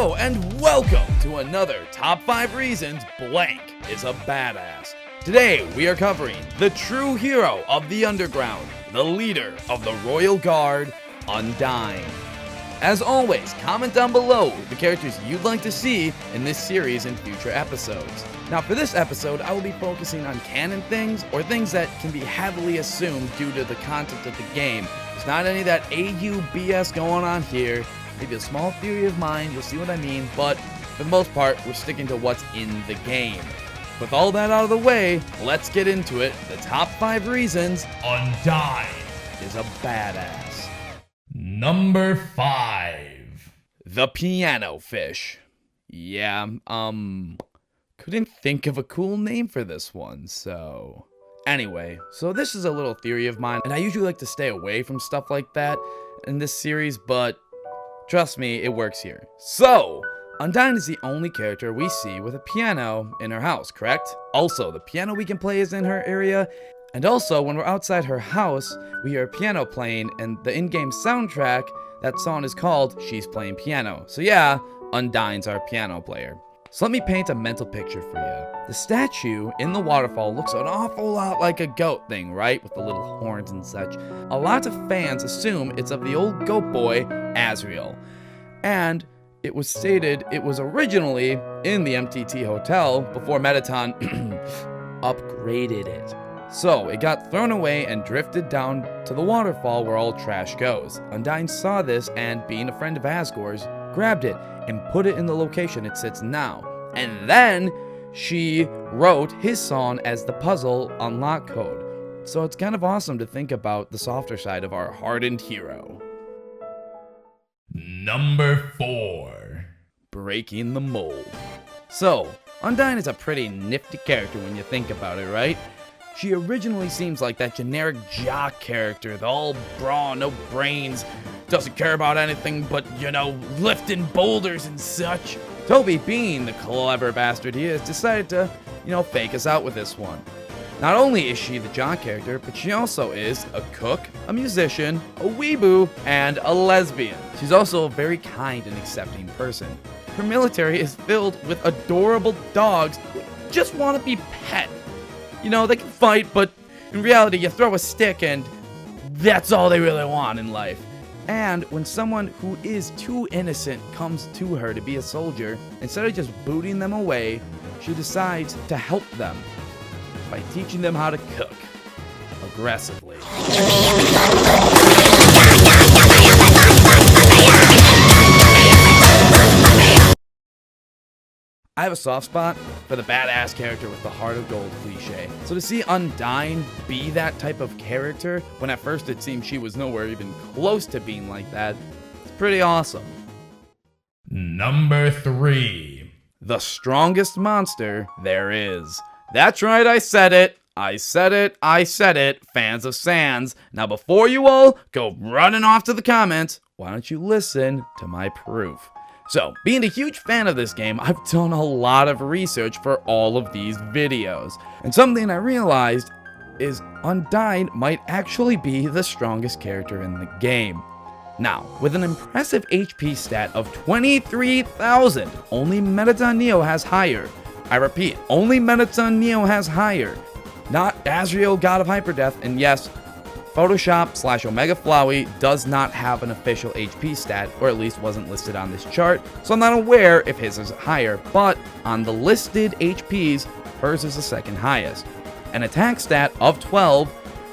Hello and welcome to another Top 5 Reasons Blank is a Badass. Today we are covering the true hero of the underground, the leader of the Royal Guard, Undyne. As always, comment down below the characters you'd like to see in this series in future episodes. Now for this episode, I will be focusing on canon things or things that can be heavily assumed due to the content of the game. There's not any of that AU BS going on here. Maybe a small theory of mine, you'll see what I mean, but for the most part, we're sticking to what's in the game. With all that out of the way, let's get into it. The top 5 reasons Undyne is a badass. Number 5. The Piano Fish. Yeah, couldn't think of a cool name for this one, so... Anyway, so this is a little theory of mine, and I usually like to stay away from stuff like that in this series, but... trust me, it works here. So, Undyne is the only character we see with a piano in her house, correct? Also, the piano we can play is in her area, and also, when we're outside her house, we hear a piano playing, and the in-game soundtrack, that song is called She's Playing Piano. So yeah, Undyne's our piano player. So let me paint a mental picture for you. The statue in the waterfall looks an awful lot like a goat thing, right? With the little horns and such. A lot of fans assume it's of the old goat boy, Azrael. And it was stated it was originally in the MTT Hotel before Mettaton upgraded it. So it got thrown away and drifted down to the waterfall where all trash goes. Undyne saw this and, being a friend of Asgore's, grabbed it and put it in the location it sits now. And then she wrote his song as the puzzle unlock code. So it's kind of awesome to think about the softer side of our hardened hero. Number 4. Breaking the mold. So, Undyne is a pretty nifty character when you think about it, right? She originally seems like that generic jock character, the all brawn, no brains, doesn't care about anything but, lifting boulders and such. Toby, being the clever bastard he is, decided to, fake us out with this one. Not only is she the jock character, but she also is a cook, a musician, a weeboo, and a lesbian. She's also a very kind and accepting person. Her military is filled with adorable dogs who just want to be pet. They can fight, but in reality, you throw a stick and that's all they really want in life. And when someone who is too innocent comes to her to be a soldier, instead of just booting them away, she decides to help them by teaching them how to cook aggressively. I have a soft spot for the badass character with the heart of gold cliche. So to see Undyne be that type of character, when at first it seemed she was nowhere even close to being like that, it's pretty awesome. Number 3. The strongest monster there is. That's right, I said it. I said it, fans of Sans. Now before you all go running off to the comments, why don't you listen to my proof? So, being a huge fan of this game, I've done a lot of research for all of these videos. And something I realized is Undyne might actually be the strongest character in the game. Now, with an impressive HP stat of 23,000, only Mettaton Neo has higher. I repeat, only Mettaton Neo has higher. Not Azrael, God of Hyperdeath, and yes, Photoshop/Omega Flowey does not have an official HP stat, or at least wasn't listed on this chart, so I'm not aware if his is higher, but on the listed HPs, hers is the second highest. An attack stat of 12,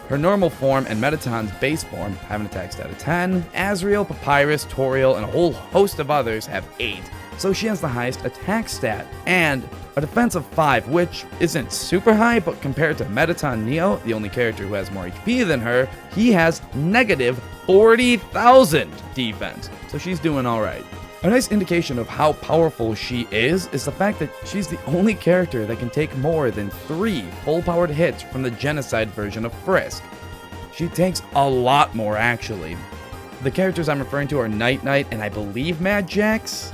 her normal form and Mettaton's base form have an attack stat of 10, Azrael, Papyrus, Toriel, and a whole host of others have 8, so she has the highest attack stat, and a defense of 5, which isn't super high, but compared to Mettaton Neo, the only character who has more HP than her, he has negative 40,000 defense, so she's doing alright. A nice indication of how powerful she is the fact that she's the only character that can take more than 3 full-powered hits from the genocide version of Frisk. She takes a lot more, actually. The characters I'm referring to are Night Knight and I believe Mad Jax.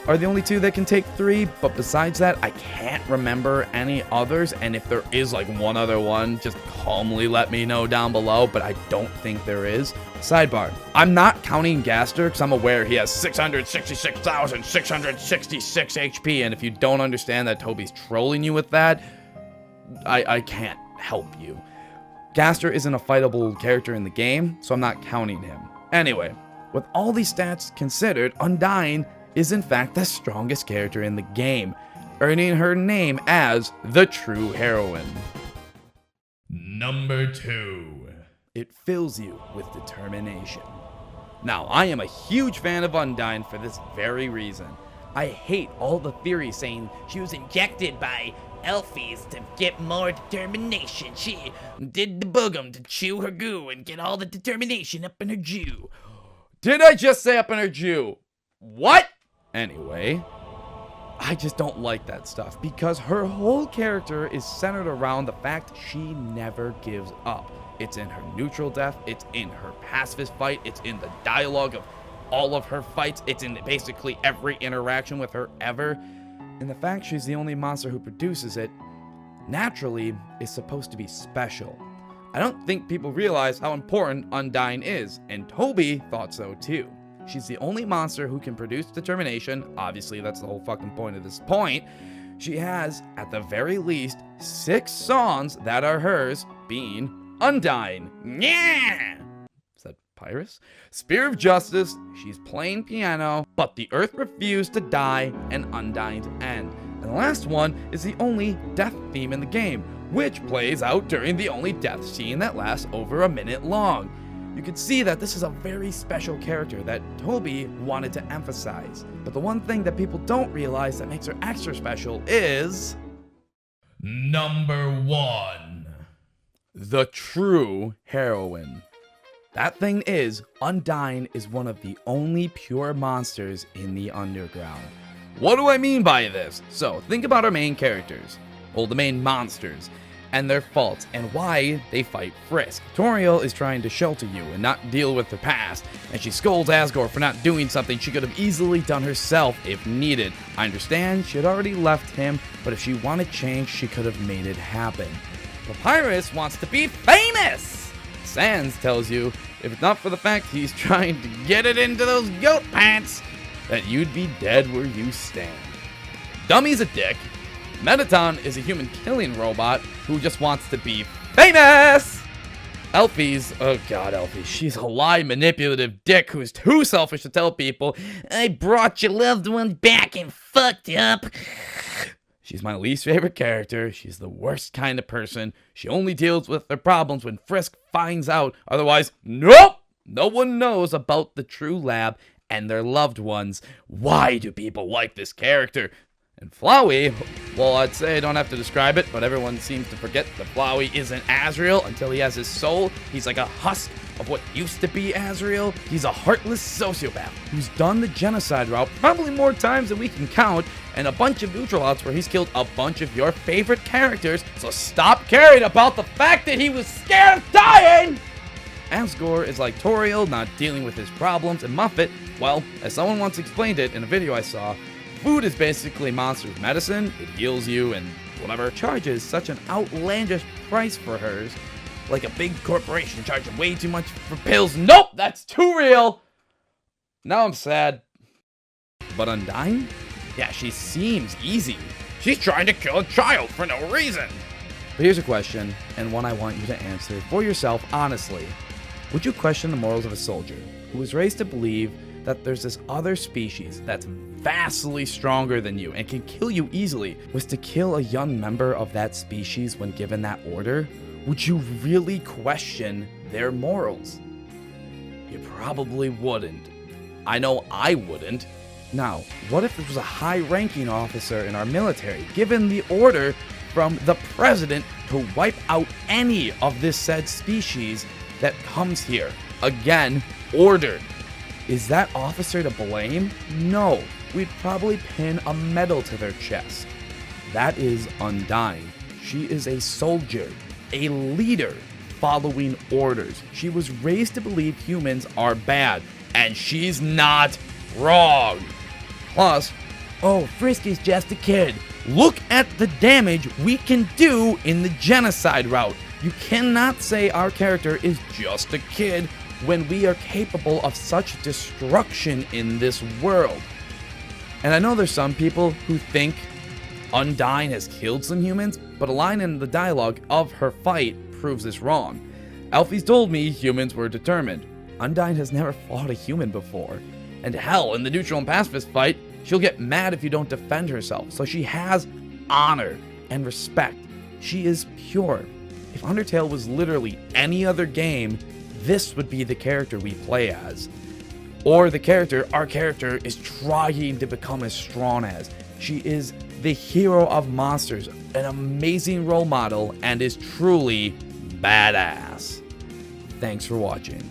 are the only two that can take 3, but besides that, I can't remember any others, and if there is like one other one, just calmly let me know down below, but I don't think there is. Sidebar, I'm not counting Gaster because I'm aware he has 666,666 HP, and if you don't understand that Toby's trolling you with that, I can't help you. Gaster isn't a fightable character in the game, so I'm not counting him. Anyway, with all these stats considered, Undying is in fact the strongest character in the game, earning her name as the true heroine. Number 2. It fills you with determination. Now, I am a huge fan of Undyne for this very reason. I hate all the theories saying she was injected by Elfies to get more determination. She did the boogum to chew her goo and get all the determination up in her Jew. Did I just say up in her Jew? What? Anyway, I just don't like that stuff because her whole character is centered around the fact she never gives up. It's in her neutral death, it's in her pacifist fight, it's in the dialogue of all of her fights, it's in basically every interaction with her ever. And the fact she's the only monster who produces it, naturally, is supposed to be special. I don't think people realize how important Undying is, and Toby thought so too. She's the only monster who can produce determination. Obviously, that's the whole fucking point of this point. She has, at the very least, 6 songs that are hers, being Undying. Yeah! Is that Pyrus? Spear of Justice, she's playing piano, but the earth refused to die, and Undying to end. And the last one is the only death theme in the game, which plays out during the only death scene that lasts over a minute long. You can see that this is a very special character that Toby wanted to emphasize. But the one thing that people don't realize that makes her extra special is... Number 1. The true heroine. That thing is, Undying is one of the only pure monsters in the underground. What do I mean by this? So, think about our main characters. Well, the main monsters. And their faults, and why they fight Frisk. Toriel is trying to shelter you and not deal with her past, and she scolds Asgore for not doing something she could have easily done herself if needed. I understand she had already left him, but if she wanted change, she could have made it happen. Papyrus wants to be famous! Sans tells you, if it's not for the fact he's trying to get it into those goat pants, that you'd be dead where you stand. Dummy's a dick. Metaton is a human-killing robot who just wants to be famous! Elfies, oh god, Elfie, she's a lie manipulative dick who's too selfish to tell people, I brought your loved one back and fucked up. She's my least favorite character. She's the worst kind of person. She only deals with her problems when Frisk finds out. Otherwise, nope! No one knows about the true lab and their loved ones. Why do people like this character? And Flowey, well, I'd say I don't have to describe it, but everyone seems to forget that Flowey isn't Azrael until he has his soul. He's like a husk of what used to be Azrael. He's a heartless sociopath who's done the genocide route probably more times than we can count, and a bunch of neutral outs where he's killed a bunch of your favorite characters, so stop caring about the fact that he was scared of dying! Asgore is like Toriel, not dealing with his problems, and Muffet, well, as someone once explained it in a video I saw, food is basically monster's medicine. It heals you and whatever. Charges such an outlandish price for hers. Like a big corporation charging way too much for pills. Nope, that's too real. Now I'm sad. But Undying? Yeah, she seems easy. She's trying to kill a child for no reason. But here's a question, and one I want you to answer for yourself honestly. Would you question the morals of a soldier who was raised to believe that there's this other species that's vastly stronger than you and can kill you easily, was to kill a young member of that species when given that order? Would you really question their morals? You probably wouldn't. I know I wouldn't. Now, what if this was a high-ranking officer in our military given the order from the president to wipe out any of this said species that comes here? Again, ordered. Is that officer to blame? No. We'd probably pin a medal to their chest. That is Undying. She is a soldier, a leader, following orders. She was raised to believe humans are bad, and she's not wrong. Plus, oh, Frisky's just a kid. Look at the damage we can do in the genocide route. You cannot say our character is just a kid when we are capable of such destruction in this world. And I know there's some people who think Undyne has killed some humans, but a line in the dialogue of her fight proves this wrong. Alfie's told me humans were determined. Undyne has never fought a human before. And hell, in the neutral and pacifist fight, she'll get mad if you don't defend herself. So she has honor and respect. She is pure. If Undertale was literally any other game, this would be the character we play as. Or the character our character is trying to become as strong as. She is the hero of monsters, an amazing role model, and is truly badass. Thanks for watching.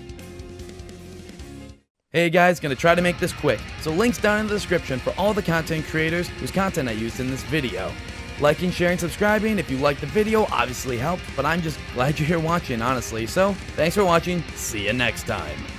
Hey guys, gonna try to make this quick, so links down in the description for all the content creators whose content I used in this video. Liking, sharing, subscribing if you liked the video obviously helped, but I'm just glad you're here watching, honestly. So, thanks for watching, see you next time.